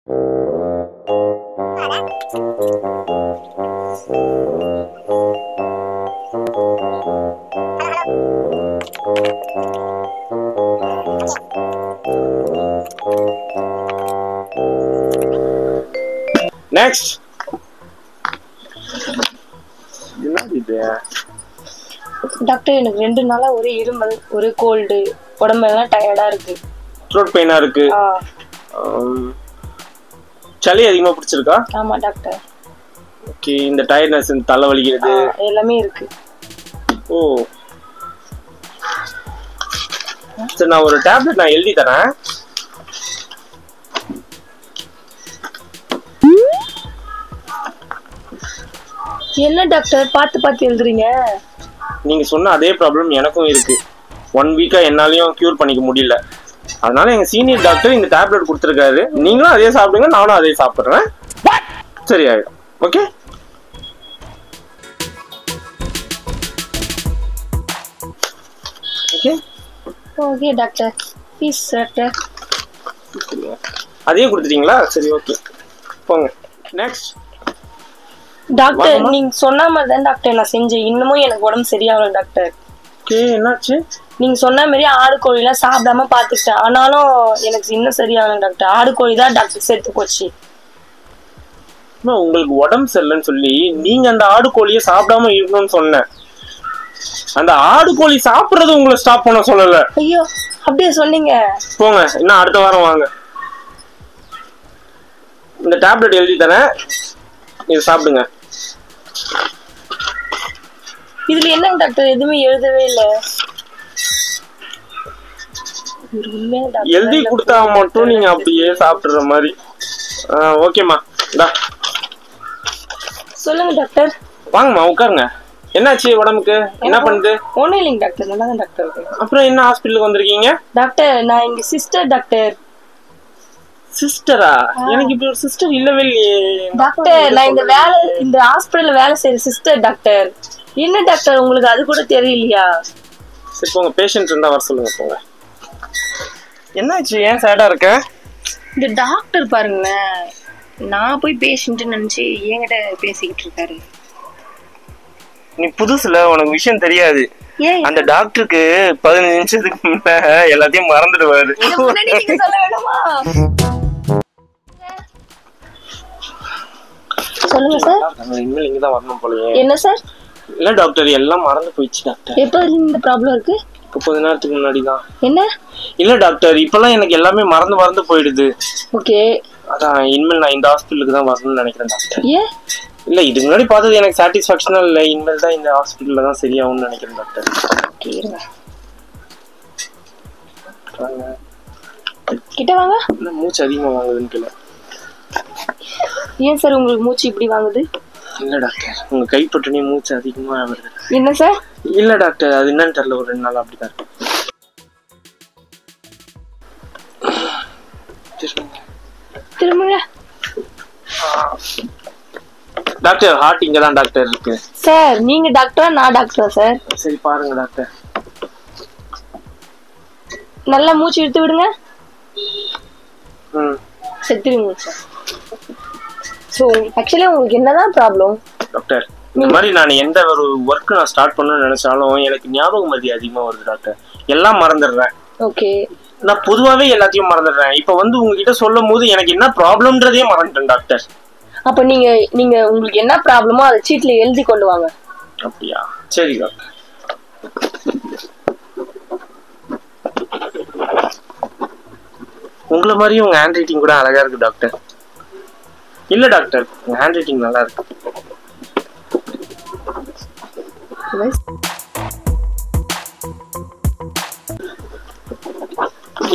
Next. என்னது இது? Doctor எனக்கு 2 நாளா ஒரு இருமல், ஒரு கோல்டு, உடம்பெல்லாம் டயர்டா இருக்கு. த்ரோட் பெயினா இருக்கு. சளி அதிகமா பிடிச்சிருக்கா? ஆமா டாக்டர். ஓகே, இந்த டயர்ட்னஸ், இந்த தலை வலிக்கிறது எல்லாமே இருக்கு. ஓ சரி, நான் ஒரு டேப்லெட் நான் எழுதி தரேன். என்ன டாக்டர் பார்த்து பார்த்து எழுதுறீங்க? நீங்க சொன்ன அதே ப்ராப்ளம் எனக்கும் இருக்கு. 1 வீக்கா என்னாலையும் கியூர் பண்ணிக்க முடியல. அதனால எங்க சீனியர் டாக்டர் இந்த டேப்லெட் கொடுத்துருக்காரு. நீங்களும் அதே சாப்பிடுங்க, நானும் அதே சாப்பிடுறேன். சரியாயிடும். Okay okay okay doctor. Please doctor. அதே கொடுத்துட்டீங்களா? சரி ஓகே, போங்க. நெக்ஸ்ட். டாக்டர் நீங்க சொன்ன மாதிரி தான் டாக்டர் நான் செஞ்சேன். இன்னமும் எனக்கு உடம்பு சரியாகல டாக்டர். ஓகே, என்னாச்சு? நீங்க சொன்ன மாதிரி ஆடு கோழிலாம் சாப்பிடாம பாத்துக்கிட்டேன். ஆனாலும் எனக்கு இன்னும் சரியாகல டாக்டர். ஆடு கோழி தான் டாக்டர் சேர்த்து போச்சு. உங்களுக்கு உடம்பு சரியில்லைன்னு சொல்லி நீங்க அந்த ஆடு கோழியை சாப்பிடாம இருக்கணும்னு சொன்னேன். அந்த ஆடு கோழி சாப்பிடுறது உங்களை ஸ்டாப் பண்ண சொல்லல. ஐயோ அப்படியே சொன்னீங்க. போங்க, இன்னும் அடுத்த வாரம் வாங்க. இந்த டேப்லெட் எழுதி தரேன், இது சாப்பிடுங்க. இதுல என்ன டாக்டர்? எதுவுமே எழுதவே இல்ல. எழுதி கொடுத்தா மட்டும் நீங்க அப்படியே சாப்பிடுற மாதிரி. ஓகேம்மா, சொல்லுங்க டாக்டர். வாங்கம்மா, உட்காருங்க. என்னாச்சு உடம்புக்கு? என்ன பண்ணுது? ஒண்ணும் இல்லைங்க டாக்டர், நல்லா தான் டாக்டர் இருக்கு. அப்புறம் என்ன ஹாஸ்பிட்டலுக்கு வந்திருக்கீங்க? டாக்டர் நான் எங்க சிஸ்டர் டாக்டர். சிஸ்டரா? எனக்கு இப்படி ஒரு சிஸ்டர் இல்லவே இல்லையே டாக்டர். நான் இந்த ஹாஸ்பிட்டல்ல வேலை செய்யற சிஸ்டர் டாக்டர். என்ன டாக்டர் உங்களுக்கு அது கூட தெரியலையா? சரி போங்க, பேஷண்ட் இருந்தா வர சொல்லுங்க. போங்க. என்னாச்சு? ஏன் சேடா இருக்க? இந்த டாக்டர் பாருங்களேன், நான் போய் பேஷண்ட் நினைச்சு என்கிட்ட பேசிக்கிட்டு இருக்காரு. நீ புதுசுல, உனக்கு விஷயம் தெரியாது. அந்த டாக்டருக்கு 15 நிமிஷத்துக்கு முன்ன எல்லாத்தையும் மறந்துடுவாரு. சொல்லுங்க சார். இனிமேல் இங்க தான் வரணும் போலயே. என்ன சார்? இல்ல டாக்டர், எல்லாம் மறந்து போயிடுச்சு டாக்டர். எப்ப இந்த ப்ராப்ளம் இருக்கு? கொஞ்ச நேரத்துக்கு முன்னாடி தான். என்ன? இல்ல டாக்டர், இப்பெல்லாம் எனக்கு எல்லாமே மறந்து போயிடுது. ஓகே, அதான் இனிமேல் நான் இந்த ஹாஸ்பிட்டலுக்கு தான் வரணும்னு நினைக்கிறேன் டாக்டர். ஏன்? இல்ல, இதுக்கு முன்னாடி பார்த்தது எனக்கு சாட்டிஸ்ஃபேக்ஷனா இல்ல. இனிமேல் தான் இந்த ஹாஸ்பிட்டல்ல தான் சரியாகும்னு நினைக்கிறேன் டாக்டர். கிட்ட வாங்க. மூச்சு அதிகமா வாங்குதுன்னு கேளு. ஏன் சார் உங்களுக்கு மூச்சு இப்படி வாங்குது? இல்ல டாக்டர், உங்க கை தொட்டனே மூச்சு அதிகமா வருது. என்ன சார்? இல்ல டாக்டர், அது என்னன்னு தெரியல, ஒரு 2 நாள் அப்படிதான் இருக்கு. திரும்புங்க டாக்டர். ஹார்ட் இங்க தான் டாக்டர் இருக்கு. சார் நீங்க டாக்டரா நான் டாக்டரா சார்? சரி பாருங்க டாக்டர். நல்லா மூச்சு இழுத்து விடுங்க. சரி திரும்புங்க சார். ஸோ ஆக்சுவலி உங்களுக்கு என்னதான் ப்ராப்ளம் டாக்டர்? இந்த மாதிரி நான் எந்த ஒரு ஒர்க் நான் ஸ்டார்ட் பண்ணணும்னு நினைச்சாலும் எனக்கு ஞாபகம் மறதி அதிகமா வருது டாக்டர். எல்லாம் மறந்துடுறேன். ஓகே, நான் பொதுவாவே எல்லாத்தையும் மறந்துடுறேன். இப்ப வந்து உங்ககிட்ட சொல்லும் போது எனக்கு என்ன ப்ராப்ளம்ன்றதே மறந்துட்டேன் டாக்டர். அப்ப நீங்க உங்களுக்கு என்ன ப்ராப்ளமோ அதை சீட்ல எழுதி கொண்டு வாங்க. அப்படியா? சரி டாக்டர். உங்களை மாதிரி உங்க ஹேண்ட் ரைட்டிங் கூட அழகா இருக்கு டாக்டர். இல்ல டாக்டர், உங்க ஹேண்ட் ரைட்டிங் நல்லா இருக்கு.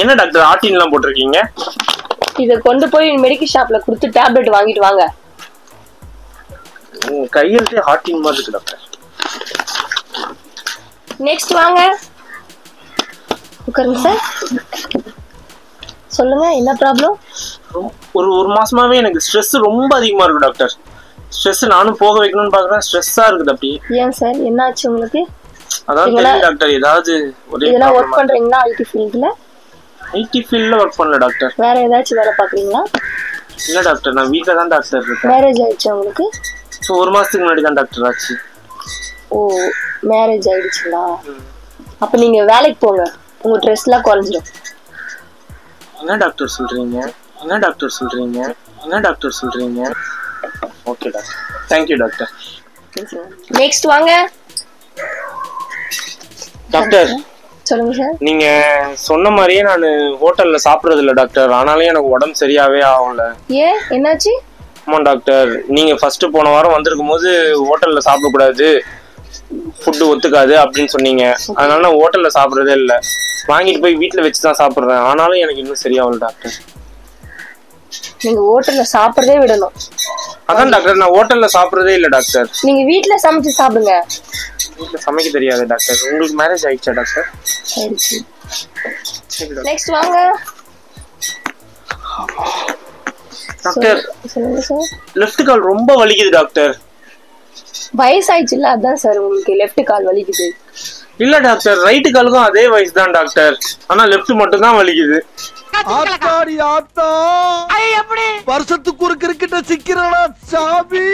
என்ன டாக்டர் ஆர்டின் எல்லாம் போட்டிருக்கீங்க? இத கொண்டு போய் மெடிக்கல் ஷாப்ல கொடுத்து டேப்லெட் வாங்கிட்டு வாங்க. கையெழுத்தே ஆர்டின் மாதிரி இருக்கு டாக்டர். நெக்ஸ்ட் வாங்க, உட்காருங்க சார். சொல்லுங்க, என்ன ப்ராப்ளம்? ஒரு மாசமாவே எனக்கு ஸ்ட்ரெஸ் ரொம்ப அதிகமா இருக்கு டாக்டர். ஸ்ட்ரெஸ் நானும் போக வைக்கணும்னு பாக்குறேன், ஸ்ட்ரெஸ்ஸா இருக்குது அப்படியே. ஏன் சார், என்ன ஆச்சு உங்களுக்கு? அதான் தெரியல டாக்டர், ஏதாவது இதெல்லாம் வர்க் பண்றீங்களா? ஐடி ஃபீல்ட்ல? ஐடி ஃபீல்ட்ல வர்க் பண்ணல டாக்டர். வேற ஏதாச்சும் வேலை பாக்குறீங்களா? இல்ல டாக்டர், நான் வீட்ல தான் டாக்டர் இருக்கேன். மேரேஜ் ஆயிடுச்சா உங்களுக்கு? ஸோ 1 மாசத்துக்கு முன்னாடி தான் டாக்டர் ஆச்சு. ஓ, மேரேஜ் ஆயிடுச்சுங்களா? அப்ப நீங்க வேலைக்கு போங்க, உங்க ஸ்ட்ரெஸ் எல்லாம் குறைஞ்சிடும். என்ன டாக்டர் சொல்றீங்க? என்ன டாக்டர் சொல்றீங்க? என்ன டாக்டர் சொல்றீங்க? Okay doctor, thank you doctor. Next வாங்க டாக்டர். சொல்லுங்க சார். நீங்க சொன்ன மாதிரியே நான் ஹோட்டல்ல சாப்பிடுறது இல்ல டாக்டர். ஆனாலும் எனக்கு உடம்பு சரியாவே ஆகல. ஏன், என்னாச்சு? ஆமா டாக்டர், நீங்க ஃபர்ஸ்ட் போன வாரம் வந்திருக்கும் போது ஹோட்டல்ல சாப்பிடக்கூடாது, ஃபுட்டு ஒத்துக்காது அப்படின்னு சொன்னீங்க. அதனால நான் ஹோட்டல்ல சாப்பிடுறதே இல்லை, வாங்கிட்டு போய் வீட்டுல வச்சுதான் சாப்பிடுறேன். ஆனாலும் எனக்கு இன்னும் சரியாகல டாக்டர். நீங்க ஹோட்டல்ல சாப்பிடுறதே விடணும். அதான் டாக்டர், நான் ஹோட்டல்ல சாப்பிடுறதே இல்லை டாக்டர். நீங்க வீட்ல சமைச்சு சாப்பிடுங்க. வீட்டுல சமைக்க தெரியாது டாக்டர். உங்களுக்கு மேரேஜ் ஆயிடுச்சா டாக்டர்? நெக்ஸ்ட் வாங்க டாக்டர். சொல்லுங்க சார். லெஃப்ட் கால் ரொம்ப வலிக்குது டாக்டர். வயசாயிடுச்சுல்ல, அதான் சார் உங்களுக்கு லெஃப்ட் கால் வலிக்குது. இல்ல டாக்டர், ரைட்டு காலுக்கும் அதே வயசு தான் டாக்டர். ஆனா லெஃப்ட் மட்டும் தான் வலிக்குது. வருஷத்துக்கு ஒரு கிரிக்கெட்ட சிக்கிறடா சாமி.